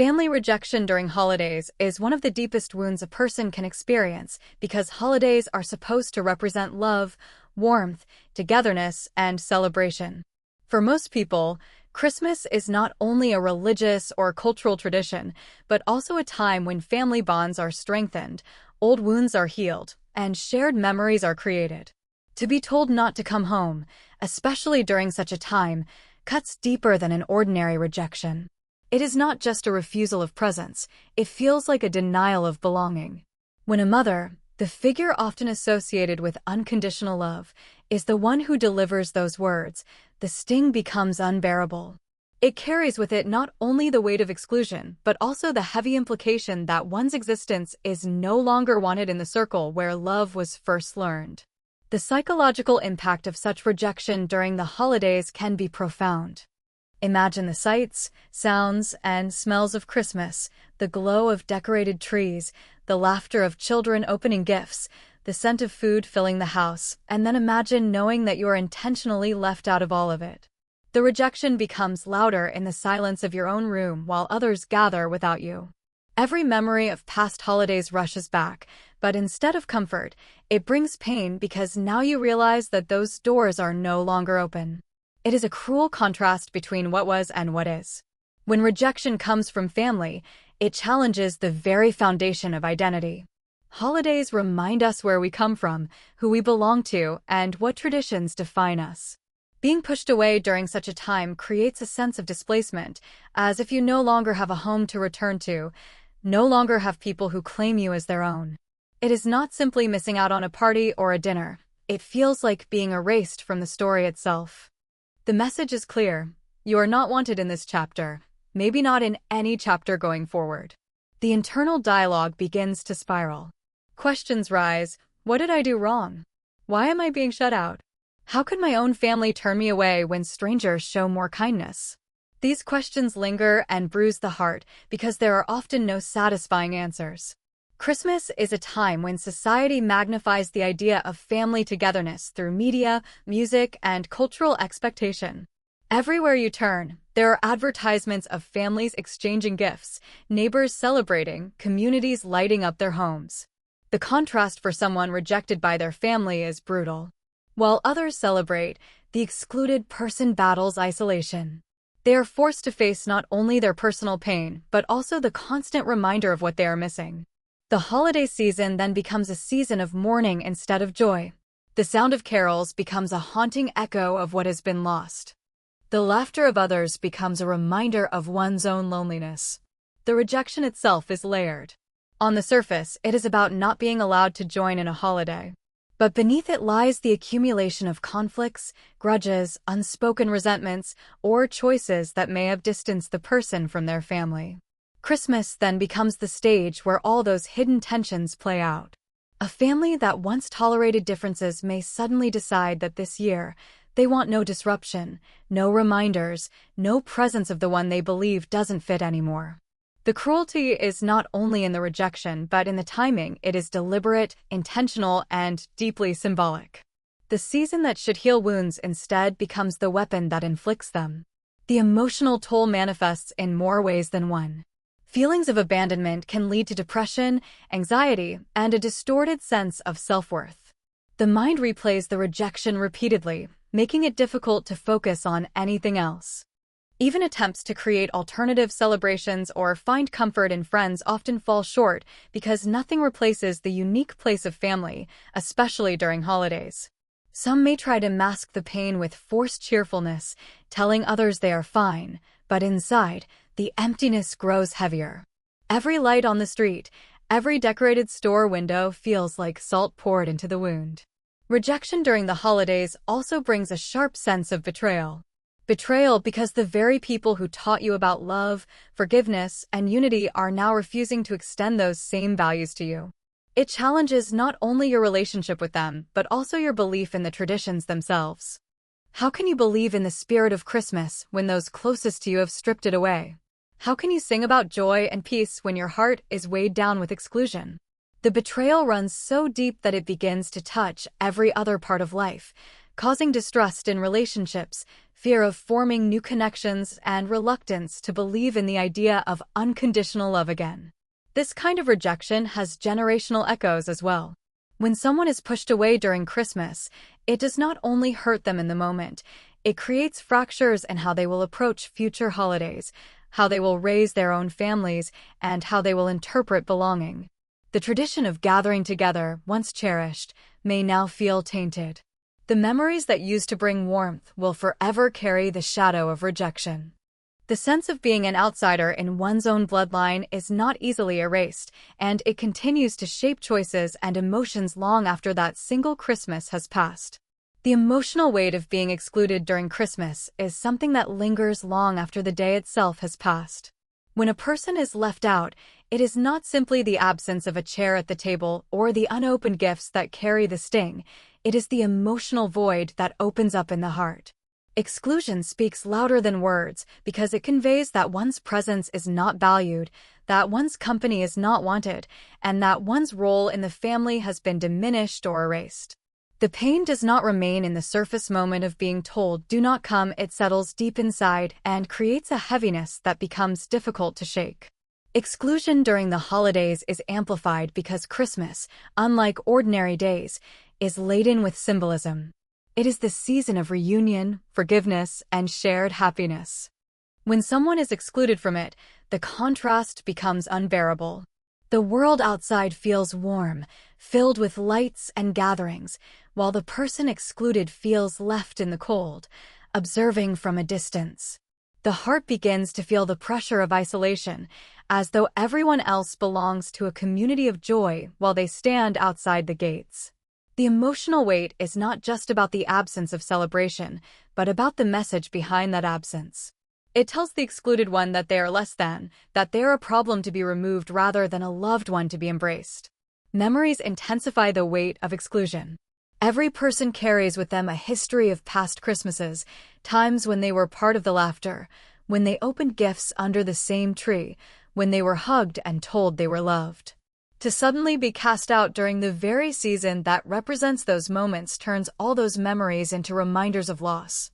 Family rejection during holidays is one of the deepest wounds a person can experience because holidays are supposed to represent love, warmth, togetherness, and celebration. For most people, Christmas is not only a religious or cultural tradition, but also a time when family bonds are strengthened, old wounds are healed, and shared memories are created. To be told not to come home, especially during such a time, cuts deeper than an ordinary rejection. It is not just a refusal of presents, it feels like a denial of belonging. When a mother, the figure often associated with unconditional love, is the one who delivers those words, the sting becomes unbearable. It carries with it not only the weight of exclusion, but also the heavy implication that one's existence is no longer wanted in the circle where love was first learned. The psychological impact of such rejection during the holidays can be profound. Imagine the sights, sounds, and smells of Christmas, the glow of decorated trees, the laughter of children opening gifts, the scent of food filling the house, and then imagine knowing that you are intentionally left out of all of it. The rejection becomes louder in the silence of your own room while others gather without you. Every memory of past holidays rushes back, but instead of comfort, it brings pain because now you realize that those doors are no longer open. It is a cruel contrast between what was and what is. When rejection comes from family, it challenges the very foundation of identity. Holidays remind us where we come from, who we belong to, and what traditions define us. Being pushed away during such a time creates a sense of displacement, as if you no longer have a home to return to, no longer have people who claim you as their own. It is not simply missing out on a party or a dinner. It feels like being erased from the story itself. The message is clear. You are not wanted in this chapter, maybe not in any chapter going forward. The internal dialogue begins to spiral. Questions rise. What did I do wrong? Why am I being shut out? How could my own family turn me away when strangers show more kindness? These questions linger and bruise the heart because there are often no satisfying answers. Christmas is a time when society magnifies the idea of family togetherness through media, music, and cultural expectation. Everywhere you turn, there are advertisements of families exchanging gifts, neighbors celebrating, communities lighting up their homes. The contrast for someone rejected by their family is brutal. While others celebrate, the excluded person battles isolation. They are forced to face not only their personal pain, but also the constant reminder of what they are missing. The holiday season then becomes a season of mourning instead of joy. The sound of carols becomes a haunting echo of what has been lost. The laughter of others becomes a reminder of one's own loneliness. The rejection itself is layered. On the surface, it is about not being allowed to join in a holiday. But beneath it lies the accumulation of conflicts, grudges, unspoken resentments, or choices that may have distanced the person from their family. Christmas then becomes the stage where all those hidden tensions play out. A family that once tolerated differences may suddenly decide that this year, they want no disruption, no reminders, no presence of the one they believe doesn't fit anymore. The cruelty is not only in the rejection, but in the timing. It is deliberate, intentional, and deeply symbolic. The season that should heal wounds instead becomes the weapon that inflicts them. The emotional toll manifests in more ways than one. Feelings of abandonment can lead to depression, anxiety, and a distorted sense of self-worth. The mind replays the rejection repeatedly, making it difficult to focus on anything else. Even attempts to create alternative celebrations or find comfort in friends often fall short because nothing replaces the unique place of family, especially during holidays. Some may try to mask the pain with forced cheerfulness, telling others they are fine, but inside, the emptiness grows heavier. Every light on the street, every decorated store window feels like salt poured into the wound. Rejection during the holidays also brings a sharp sense of betrayal. Betrayal because the very people who taught you about love, forgiveness, and unity are now refusing to extend those same values to you. It challenges not only your relationship with them, but also your belief in the traditions themselves. How can you believe in the spirit of Christmas when those closest to you have stripped it away? How can you sing about joy and peace when your heart is weighed down with exclusion? The betrayal runs so deep that it begins to touch every other part of life, causing distrust in relationships, fear of forming new connections, and reluctance to believe in the idea of unconditional love again. This kind of rejection has generational echoes as well. When someone is pushed away during Christmas, it does not only hurt them in the moment, it creates fractures in how they will approach future holidays, how they will raise their own families, and how they will interpret belonging. The tradition of gathering together, once cherished, may now feel tainted. The memories that used to bring warmth will forever carry the shadow of rejection. The sense of being an outsider in one's own bloodline is not easily erased, and it continues to shape choices and emotions long after that single Christmas has passed. The emotional weight of being excluded during Christmas is something that lingers long after the day itself has passed. When a person is left out, it is not simply the absence of a chair at the table or the unopened gifts that carry the sting, it is the emotional void that opens up in the heart. Exclusion speaks louder than words because it conveys that one's presence is not valued, that one's company is not wanted, and that one's role in the family has been diminished or erased. The pain does not remain in the surface moment of being told, "Do not come," it settles deep inside and creates a heaviness that becomes difficult to shake. Exclusion during the holidays is amplified because Christmas, unlike ordinary days, is laden with symbolism. It is the season of reunion, forgiveness, and shared happiness. When someone is excluded from it, the contrast becomes unbearable. The world outside feels warm, filled with lights and gatherings, while the person excluded feels left in the cold, observing from a distance. The heart begins to feel the pressure of isolation, as though everyone else belongs to a community of joy while they stand outside the gates. The emotional weight is not just about the absence of celebration, but about the message behind that absence. It tells the excluded one that they are less than, that they are a problem to be removed rather than a loved one to be embraced. Memories intensify the weight of exclusion. Every person carries with them a history of past Christmases, times when they were part of the laughter, when they opened gifts under the same tree, when they were hugged and told they were loved. To suddenly be cast out during the very season that represents those moments turns all those memories into reminders of loss.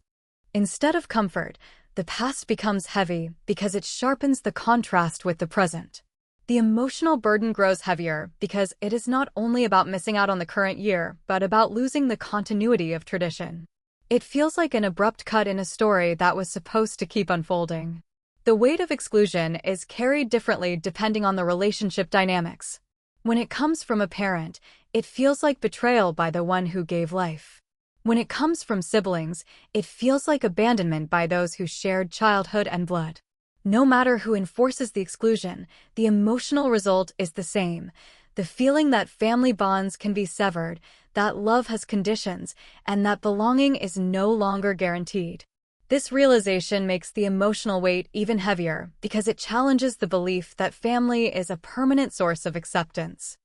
Instead of comfort, the past becomes heavy because it sharpens the contrast with the present. The emotional burden grows heavier because it is not only about missing out on the current year, but about losing the continuity of tradition. It feels like an abrupt cut in a story that was supposed to keep unfolding. The weight of exclusion is carried differently depending on the relationship dynamics. When it comes from a parent, it feels like betrayal by the one who gave life. When it comes from siblings, it feels like abandonment by those who shared childhood and blood. No matter who enforces the exclusion, the emotional result is the same. The feeling that family bonds can be severed, that love has conditions, and that belonging is no longer guaranteed. This realization makes the emotional weight even heavier because it challenges the belief that family is a permanent source of acceptance.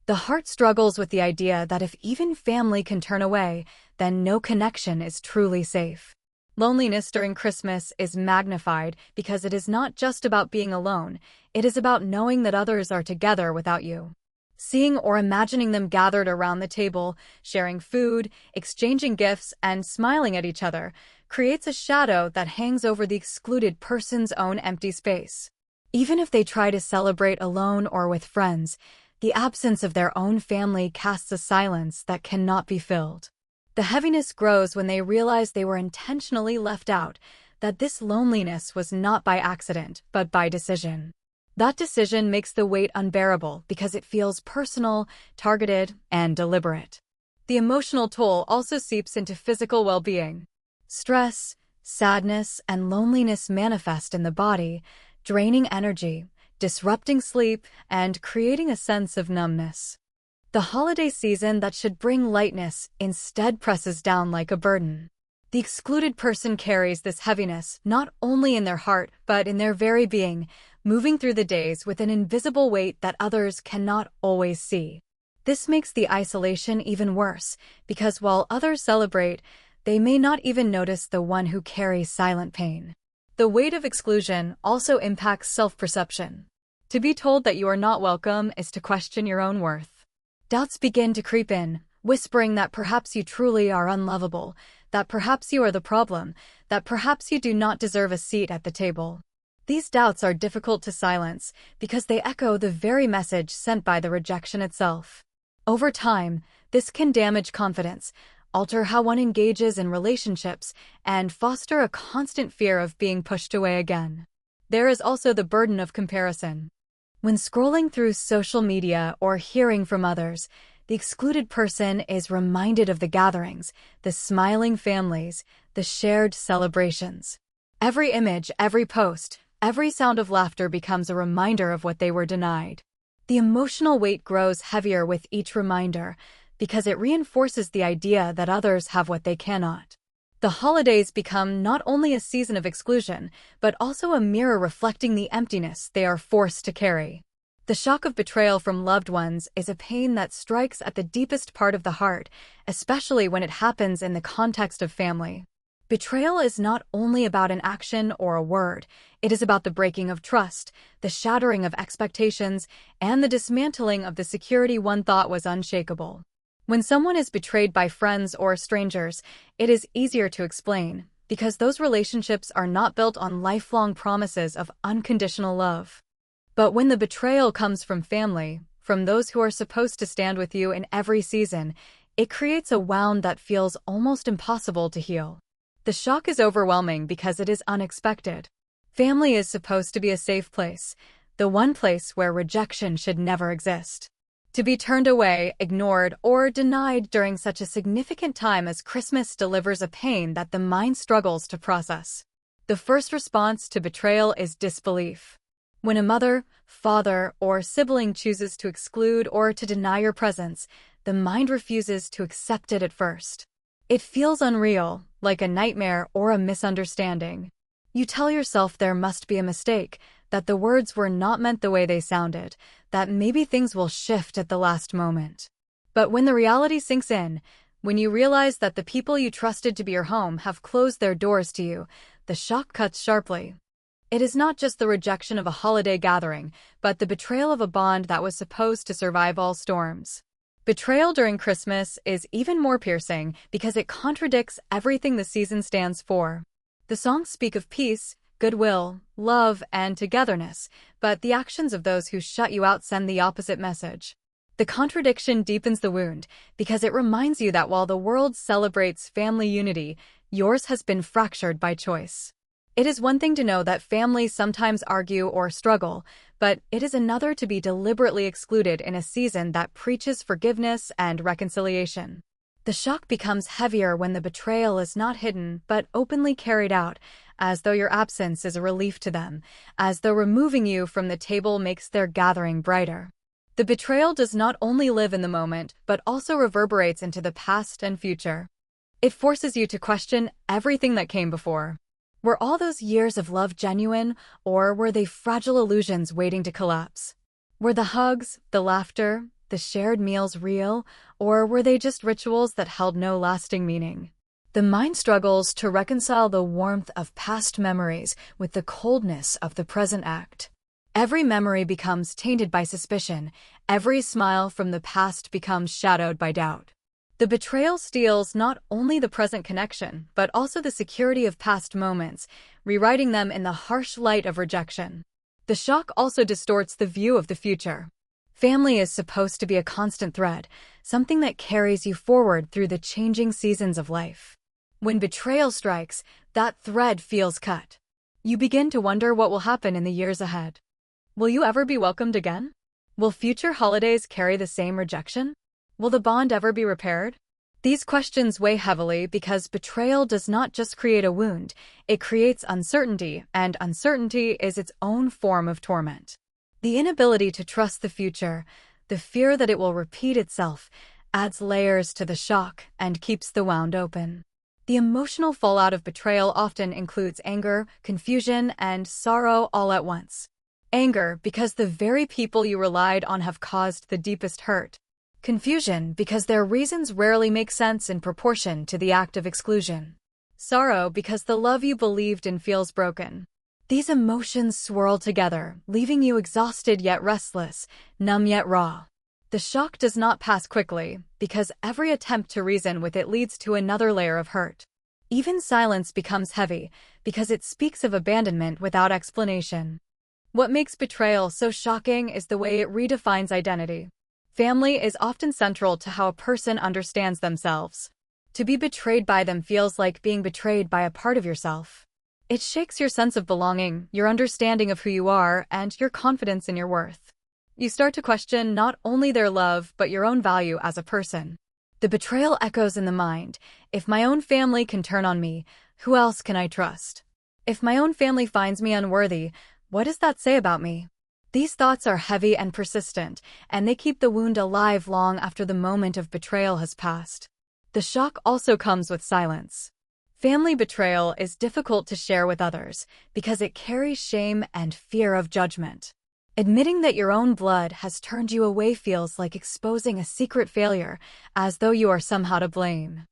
The heart struggles with the idea that if even family can turn away, then no connection is truly safe. Loneliness during Christmas is magnified because it is not just about being alone, it is about knowing that others are together without you. Seeing or imagining them gathered around the table, sharing food, exchanging gifts, and smiling at each other, creates a shadow that hangs over the excluded person's own empty space. Even if they try to celebrate alone or with friends, the absence of their own family casts a silence that cannot be filled. The heaviness grows when they realize they were intentionally left out, that this loneliness was not by accident, but by decision. That decision makes the weight unbearable because it feels personal, targeted, and deliberate. The emotional toll also seeps into physical well-being. Stress, sadness, and loneliness manifest in the body, draining energy, disrupting sleep, and creating a sense of numbness. The holiday season that should bring lightness instead presses down like a burden. The excluded person carries this heaviness not only in their heart but in their very being, moving through the days with an invisible weight that others cannot always see. This makes the isolation even worse, because while others celebrate, they may not even notice the one who carries silent pain. The weight of exclusion also impacts self-perception. To be told that you are not welcome is to question your own worth. Doubts begin to creep in, whispering that perhaps you truly are unlovable, that perhaps you are the problem, that perhaps you do not deserve a seat at the table. These doubts are difficult to silence because they echo the very message sent by the rejection itself. Over time, this can damage confidence, alter how one engages in relationships, and foster a constant fear of being pushed away again. There is also the burden of comparison. When scrolling through social media or hearing from others, the excluded person is reminded of the gatherings, the smiling families, the shared celebrations. Every image, every post, every sound of laughter becomes a reminder of what they were denied. The emotional weight grows heavier with each reminder, because it reinforces the idea that others have what they cannot. The holidays become not only a season of exclusion, but also a mirror reflecting the emptiness they are forced to carry. The shock of betrayal from loved ones is a pain that strikes at the deepest part of the heart, especially when it happens in the context of family. Betrayal is not only about an action or a word, it is about the breaking of trust, the shattering of expectations, and the dismantling of the security one thought was unshakable. When someone is betrayed by friends or strangers, it is easier to explain, because those relationships are not built on lifelong promises of unconditional love. But when the betrayal comes from family, from those who are supposed to stand with you in every season, it creates a wound that feels almost impossible to heal. The shock is overwhelming because it is unexpected. Family is supposed to be a safe place, the one place where rejection should never exist. To be turned away, ignored, or denied during such a significant time as Christmas delivers a pain that the mind struggles to process. The first response to betrayal is disbelief. When a mother, father, or sibling chooses to exclude or to deny your presence, the mind refuses to accept it at first. It feels unreal, like a nightmare or a misunderstanding. You tell yourself there must be a mistake, that the words were not meant the way they sounded, that maybe things will shift at the last moment. But when the reality sinks in, when you realize that the people you trusted to be your home have closed their doors to you, the shock cuts sharply. It is not just the rejection of a holiday gathering, but the betrayal of a bond that was supposed to survive all storms. Betrayal during Christmas is even more piercing because it contradicts everything the season stands for. The songs speak of peace, goodwill, love, and togetherness, but the actions of those who shut you out send the opposite message. The contradiction deepens the wound because it reminds you that while the world celebrates family unity, yours has been fractured by choice. It is one thing to know that families sometimes argue or struggle, but it is another to be deliberately excluded in a season that preaches forgiveness and reconciliation. The shock becomes heavier when the betrayal is not hidden but openly carried out, as though your absence is a relief to them, as though removing you from the table makes their gathering brighter. The betrayal does not only live in the moment, but also reverberates into the past and future. It forces you to question everything that came before. Were all those years of love genuine, or were they fragile illusions waiting to collapse? Were the hugs, the laughter, the shared meals real, or were they just rituals that held no lasting meaning? The mind struggles to reconcile the warmth of past memories with the coldness of the present act. Every memory becomes tainted by suspicion, every smile from the past becomes shadowed by doubt. The betrayal steals not only the present connection, but also the security of past moments, rewriting them in the harsh light of rejection. The shock also distorts the view of the future. Family is supposed to be a constant thread, something that carries you forward through the changing seasons of life. When betrayal strikes, that thread feels cut. You begin to wonder what will happen in the years ahead. Will you ever be welcomed again? Will future holidays carry the same rejection? Will the bond ever be repaired? These questions weigh heavily because betrayal does not just create a wound, it creates uncertainty, and uncertainty is its own form of torment. The inability to trust the future, the fear that it will repeat itself, adds layers to the shock and keeps the wound open. The emotional fallout of betrayal often includes anger, confusion, and sorrow all at once. Anger because the very people you relied on have caused the deepest hurt. Confusion because their reasons rarely make sense in proportion to the act of exclusion. Sorrow because the love you believed in feels broken. These emotions swirl together, leaving you exhausted yet restless, numb yet raw. The shock does not pass quickly, because every attempt to reason with it leads to another layer of hurt. Even silence becomes heavy because it speaks of abandonment without explanation. What makes betrayal so shocking is the way it redefines identity. Family is often central to how a person understands themselves. To be betrayed by them feels like being betrayed by a part of yourself. It shakes your sense of belonging, your understanding of who you are, and your confidence in your worth. You start to question not only their love, but your own value as a person. The betrayal echoes in the mind. If my own family can turn on me, who else can I trust? If my own family finds me unworthy, what does that say about me? These thoughts are heavy and persistent, and they keep the wound alive long after the moment of betrayal has passed. The shock also comes with silence. Family betrayal is difficult to share with others because it carries shame and fear of judgment. Admitting that your own blood has turned you away feels like exposing a secret failure, as though you are somehow to blame.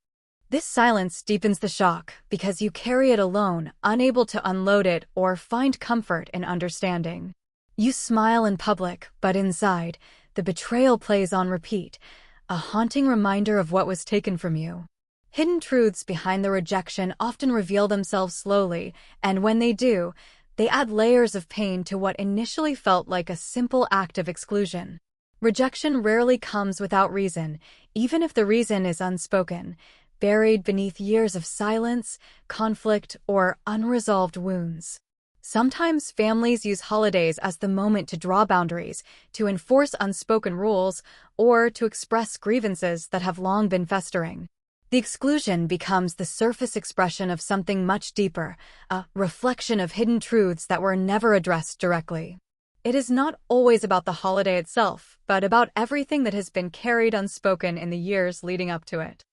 This silence deepens the shock because you carry it alone, unable to unload it or find comfort in understanding. You smile in public, but inside, the betrayal plays on repeat, a haunting reminder of what was taken from you. Hidden truths behind the rejection often reveal themselves slowly, and when they do, they add layers of pain to what initially felt like a simple act of exclusion. Rejection rarely comes without reason, even if the reason is unspoken, buried beneath years of silence, conflict, or unresolved wounds. Sometimes families use holidays as the moment to draw boundaries, to enforce unspoken rules, or to express grievances that have long been festering. The exclusion becomes the surface expression of something much deeper, a reflection of hidden truths that were never addressed directly. It is not always about the holiday itself, but about everything that has been carried unspoken in the years leading up to it.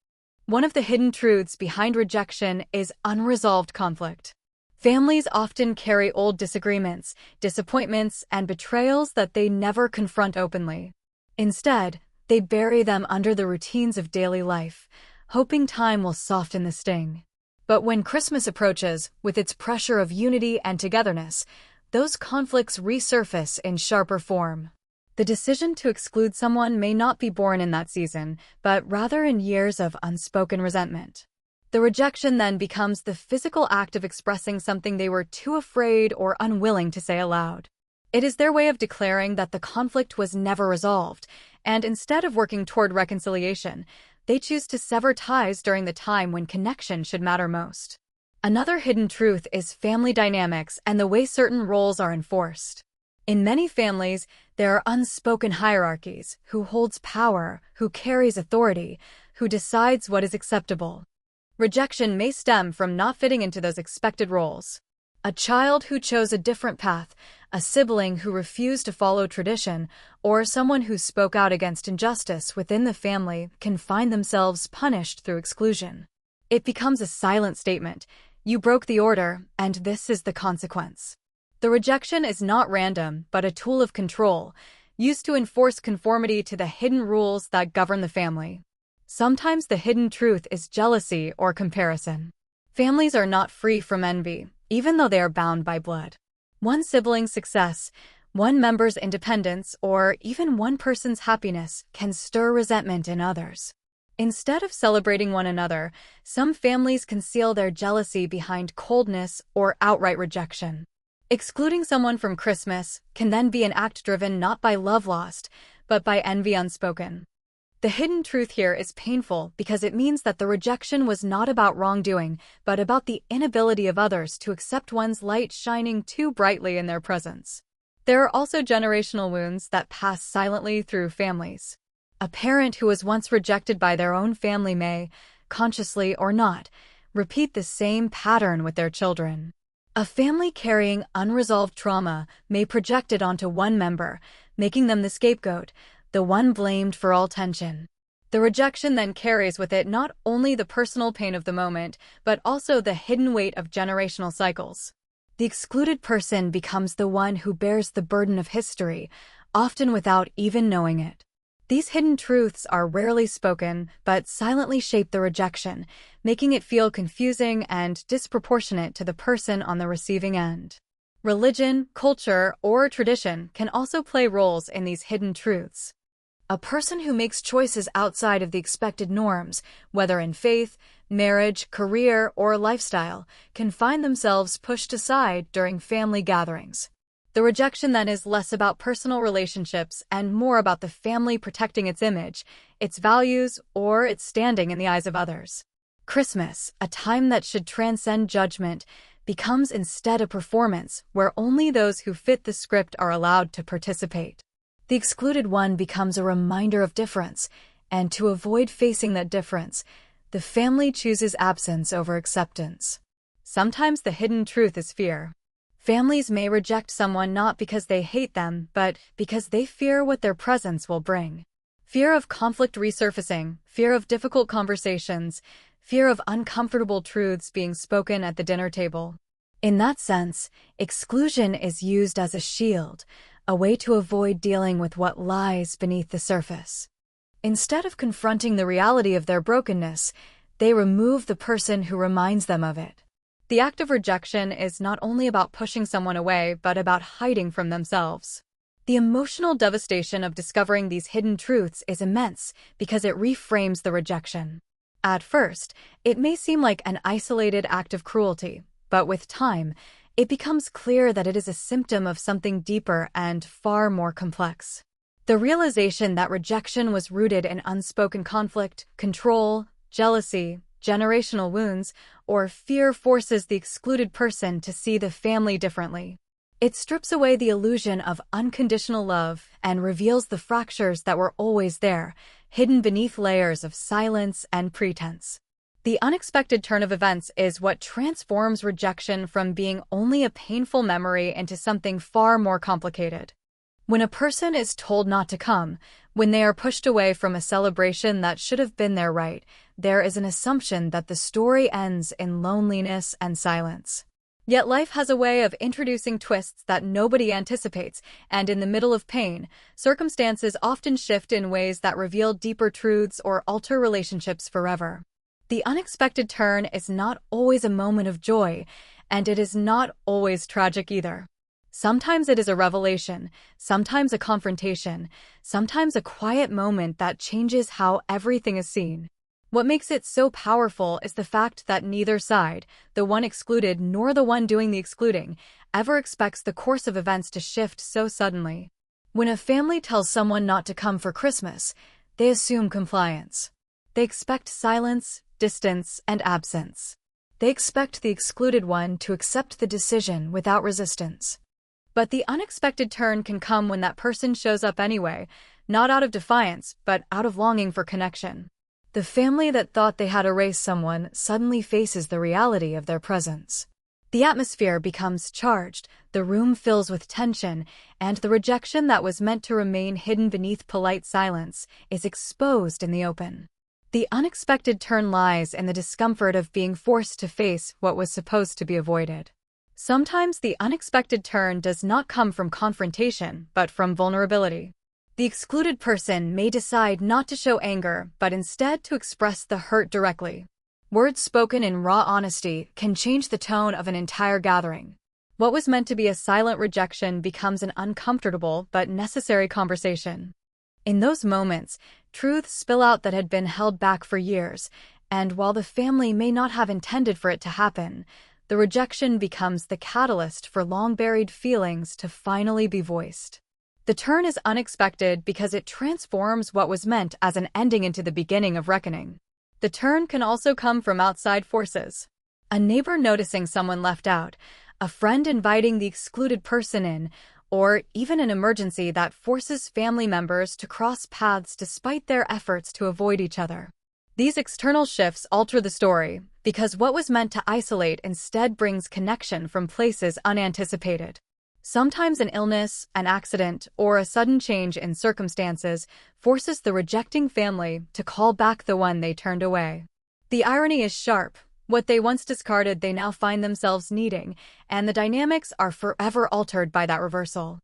One of the hidden truths behind rejection is unresolved conflict. Families often carry old disagreements, disappointments, and betrayals that they never confront openly. Instead, they bury them under the routines of daily life, hoping time will soften the sting. But when Christmas approaches, with its pressure of unity and togetherness, those conflicts resurface in sharper form. The decision to exclude someone may not be born in that season, but rather in years of unspoken resentment. The rejection then becomes the physical act of expressing something they were too afraid or unwilling to say aloud. It is their way of declaring that the conflict was never resolved, and instead of working toward reconciliation, they choose to sever ties during the time when connection should matter most. Another hidden truth is family dynamics and the way certain roles are enforced. In many families, there are unspoken hierarchies: who holds power, who carries authority, who decides what is acceptable. Rejection may stem from not fitting into those expected roles. A child who chose a different path, a sibling who refused to follow tradition, or someone who spoke out against injustice within the family can find themselves punished through exclusion. It becomes a silent statement: you broke the order, and this is the consequence. The rejection is not random, but a tool of control, used to enforce conformity to the hidden rules that govern the family. Sometimes the hidden truth is jealousy or comparison. Families are not free from envy, even though they are bound by blood. One sibling's success, one member's independence, or even one person's happiness can stir resentment in others. Instead of celebrating one another, some families conceal their jealousy behind coldness or outright rejection. Excluding someone from Christmas can then be an act driven not by love lost, but by envy unspoken. The hidden truth here is painful because it means that the rejection was not about wrongdoing, but about the inability of others to accept one's light shining too brightly in their presence. There are also generational wounds that pass silently through families. A parent who was once rejected by their own family may, consciously or not, repeat the same pattern with their children. A family carrying unresolved trauma may project it onto one member, making them the scapegoat, the one blamed for all tension. The rejection then carries with it not only the personal pain of the moment, but also the hidden weight of generational cycles. The excluded person becomes the one who bears the burden of history, often without even knowing it. These hidden truths are rarely spoken, but silently shape the rejection, making it feel confusing and disproportionate to the person on the receiving end. Religion, culture, or tradition can also play roles in these hidden truths. A person who makes choices outside of the expected norms, whether in faith, marriage, career, or lifestyle, can find themselves pushed aside during family gatherings. The rejection then is less about personal relationships and more about the family protecting its image, its values, or its standing in the eyes of others. Christmas, a time that should transcend judgment, becomes instead a performance where only those who fit the script are allowed to participate. The excluded one becomes a reminder of difference, and to avoid facing that difference, the family chooses absence over acceptance. Sometimes the hidden truth is fear. Families may reject someone not because they hate them, but because they fear what their presence will bring. Fear of conflict resurfacing, fear of difficult conversations, fear of uncomfortable truths being spoken at the dinner table. In that sense, exclusion is used as a shield, a way to avoid dealing with what lies beneath the surface. Instead of confronting the reality of their brokenness, they remove the person who reminds them of it. The act of rejection is not only about pushing someone away, but about hiding from themselves. The emotional devastation of discovering these hidden truths is immense because it reframes the rejection. At first, it may seem like an isolated act of cruelty, but with time, it becomes clear that it is a symptom of something deeper and far more complex. The realization that rejection was rooted in unspoken conflict, control, jealousy, generational wounds, or fear forces the excluded person to see the family differently. It strips away the illusion of unconditional love and reveals the fractures that were always there, hidden beneath layers of silence and pretense. The unexpected turn of events is what transforms rejection from being only a painful memory into something far more complicated. When a person is told not to come, when they are pushed away from a celebration that should have been their right, there is an assumption that the story ends in loneliness and silence. Yet life has a way of introducing twists that nobody anticipates, and in the middle of pain, circumstances often shift in ways that reveal deeper truths or alter relationships forever. The unexpected turn is not always a moment of joy, and it is not always tragic either. Sometimes it is a revelation, sometimes a confrontation, sometimes a quiet moment that changes how everything is seen. What makes it so powerful is the fact that neither side, the one excluded nor the one doing the excluding, ever expects the course of events to shift so suddenly. When a family tells someone not to come for Christmas, they assume compliance. They expect silence, distance, and absence. They expect the excluded one to accept the decision without resistance. But the unexpected turn can come when that person shows up anyway, not out of defiance, but out of longing for connection. The family that thought they had erased someone suddenly faces the reality of their presence. The atmosphere becomes charged, the room fills with tension, and the rejection that was meant to remain hidden beneath polite silence is exposed in the open. The unexpected turn lies in the discomfort of being forced to face what was supposed to be avoided. Sometimes the unexpected turn does not come from confrontation, but from vulnerability. The excluded person may decide not to show anger, but instead to express the hurt directly. Words spoken in raw honesty can change the tone of an entire gathering. What was meant to be a silent rejection becomes an uncomfortable but necessary conversation. In those moments, truths spill out that had been held back for years, and while the family may not have intended for it to happen, the rejection becomes the catalyst for long-buried feelings to finally be voiced. The turn is unexpected because it transforms what was meant as an ending into the beginning of reckoning. The turn can also come from outside forces. A neighbor noticing someone left out, a friend inviting the excluded person in, or even an emergency that forces family members to cross paths despite their efforts to avoid each other. These external shifts alter the story, because what was meant to isolate instead brings connection from places unanticipated. Sometimes an illness, an accident, or a sudden change in circumstances forces the rejecting family to call back the one they turned away. The irony is sharp. What they once discarded they now find themselves needing, and the dynamics are forever altered by that reversal.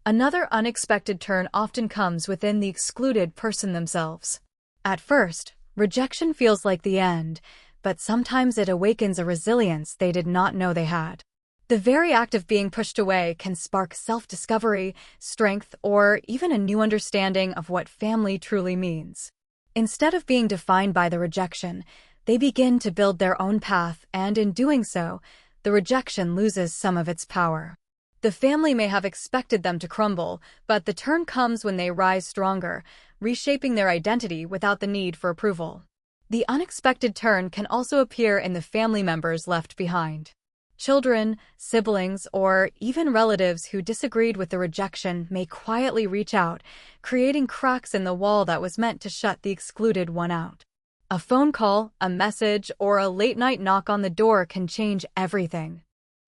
Another unexpected turn often comes within the excluded person themselves. At first, rejection feels like the end, but sometimes it awakens a resilience they did not know they had. The very act of being pushed away can spark self-discovery, strength, or even a new understanding of what family truly means. Instead of being defined by the rejection, They begin to build their own path, and in doing so, the rejection loses some of its power. The family may have expected them to crumble, but the turn comes when they rise stronger, reshaping their identity without the need for approval. The unexpected turn can also appear in the family members left behind. Children, siblings, or even relatives who disagreed with the rejection may quietly reach out, creating cracks in the wall that was meant to shut the excluded one out. A phone call, a message, or a late-night knock on the door can change everything.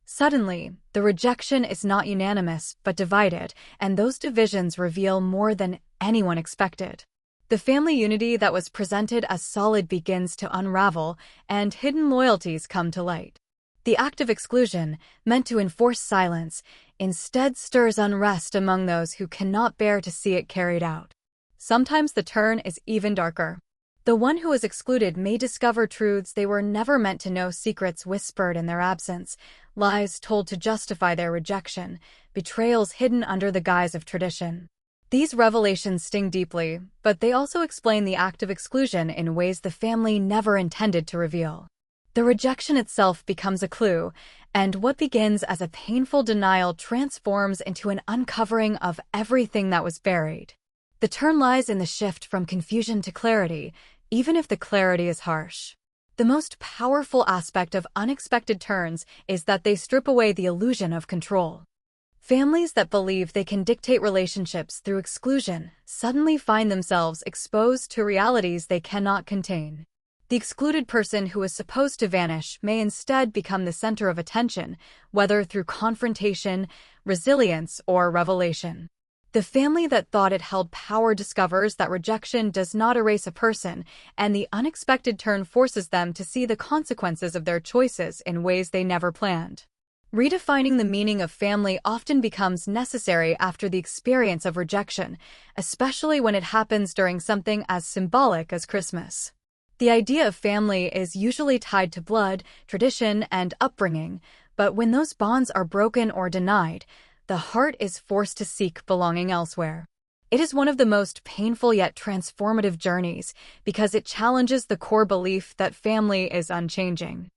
Suddenly, the rejection is not unanimous but divided, and those divisions reveal more than anyone expected. The family unity that was presented as solid begins to unravel, and hidden loyalties come to light. The act of exclusion, meant to enforce silence, instead stirs unrest among those who cannot bear to see it carried out. Sometimes the turn is even darker. The one who is excluded may discover truths they were never meant to know, secrets whispered in their absence, lies told to justify their rejection, betrayals hidden under the guise of tradition. These revelations sting deeply, but they also explain the act of exclusion in ways the family never intended to reveal. The rejection itself becomes a clue, and what begins as a painful denial transforms into an uncovering of everything that was buried. The turn lies in the shift from confusion to clarity, even if the clarity is harsh. The most powerful aspect of unexpected turns is that they strip away the illusion of control. Families that believe they can dictate relationships through exclusion suddenly find themselves exposed to realities they cannot contain. The excluded person who is supposed to vanish may instead become the center of attention, whether through confrontation, resilience, or revelation. The family that thought it held power discovers that rejection does not erase a person, and the unexpected turn forces them to see the consequences of their choices in ways they never planned. Redefining the meaning of family often becomes necessary after the experience of rejection, especially when it happens during something as symbolic as Christmas. The idea of family is usually tied to blood, tradition, and upbringing, but when those bonds are broken or denied, the heart is forced to seek belonging elsewhere. It is one of the most painful yet transformative journeys because it challenges the core belief that family is unchanging.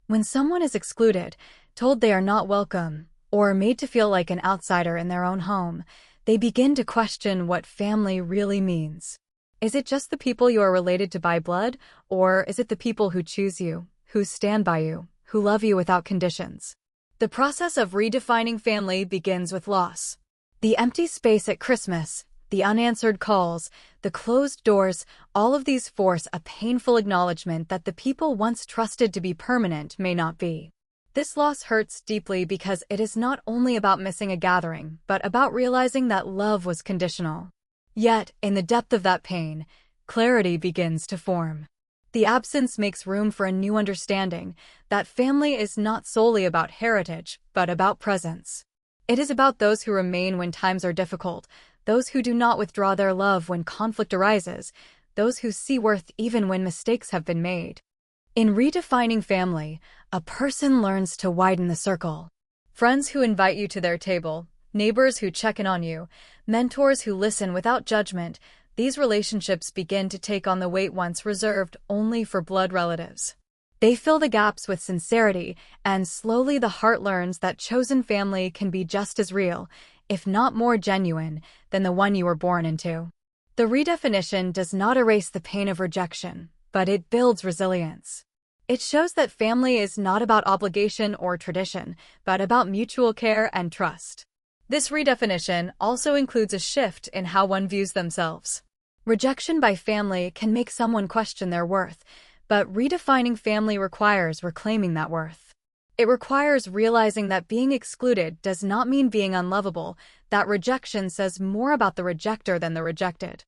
When someone is excluded, told they are not welcome, or made to feel like an outsider in their own home, they begin to question what family really means. Is it just the people you are related to by blood, or is it the people who choose you, who stand by you, who love you without conditions? The process of redefining family begins with loss. The empty space at Christmas, the unanswered calls, the closed doors, all of these force a painful acknowledgement that the people once trusted to be permanent may not be. This loss hurts deeply because it is not only about missing a gathering, but about realizing that love was conditional. Yet, in the depth of that pain, clarity begins to form. The absence makes room for a new understanding that family is not solely about heritage, but about presence. It is about those who remain when times are difficult, those who do not withdraw their love when conflict arises, those who see worth even when mistakes have been made. In redefining family, a person learns to widen the circle. Friends who invite you to their table, neighbors who check in on you, mentors who listen without judgment, these relationships begin to take on the weight once reserved only for blood relatives. They fill the gaps with sincerity, and slowly the heart learns that chosen family can be just as real, if not more genuine, than the one you were born into. The redefinition does not erase the pain of rejection, but it builds resilience. It shows that family is not about obligation or tradition, but about mutual care and trust. This redefinition also includes a shift in how one views themselves. Rejection by family can make someone question their worth, but redefining family requires reclaiming that worth. It requires realizing that being excluded does not mean being unlovable, that rejection says more about the rejecter than the rejected.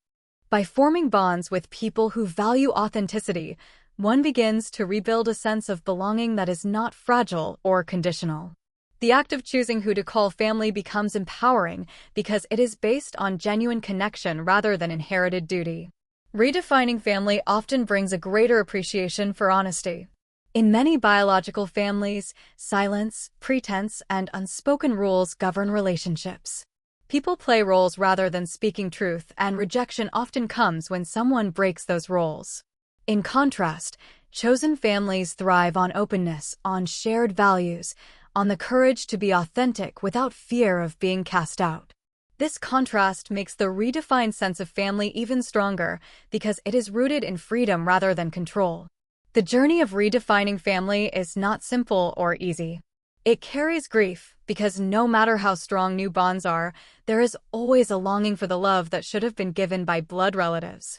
By forming bonds with people who value authenticity, one begins to rebuild a sense of belonging that is not fragile or conditional. The act of choosing who to call family becomes empowering because it is based on genuine connection rather than inherited duty. Redefining family often brings a greater appreciation for honesty. In many biological families, silence, pretense, and unspoken rules govern relationships. People play roles rather than speaking truth, and rejection often comes when someone breaks those roles. In contrast, Chosen families thrive on openness, on shared values, on the courage to be authentic without fear of being cast out. This contrast makes the redefined sense of family even stronger because it is rooted in freedom rather than control. The journey of redefining family is not simple or easy. It carries grief because no matter how strong new bonds are, there is always a longing for the love that should have been given by blood relatives.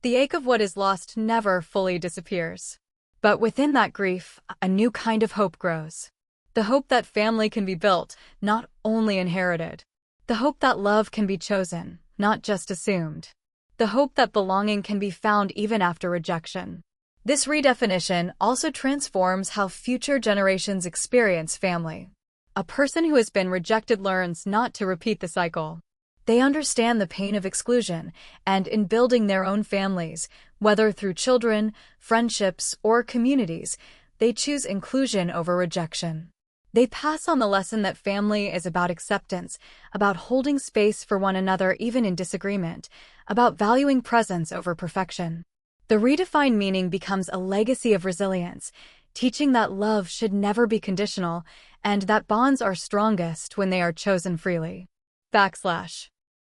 The ache of what is lost never fully disappears. But within that grief, a new kind of hope grows. The hope that family can be built, not only inherited. The hope that love can be chosen, not just assumed. The hope that belonging can be found even after rejection. This redefinition also transforms how future generations experience family. A person who has been rejected learns not to repeat the cycle. They understand the pain of exclusion, and in building their own families, whether through children, friendships, or communities, they choose inclusion over rejection. They pass on the lesson that family is about acceptance, about holding space for one another even in disagreement, about valuing presence over perfection. The redefined meaning becomes a legacy of resilience, teaching that love should never be conditional and that bonds are strongest when they are chosen freely. /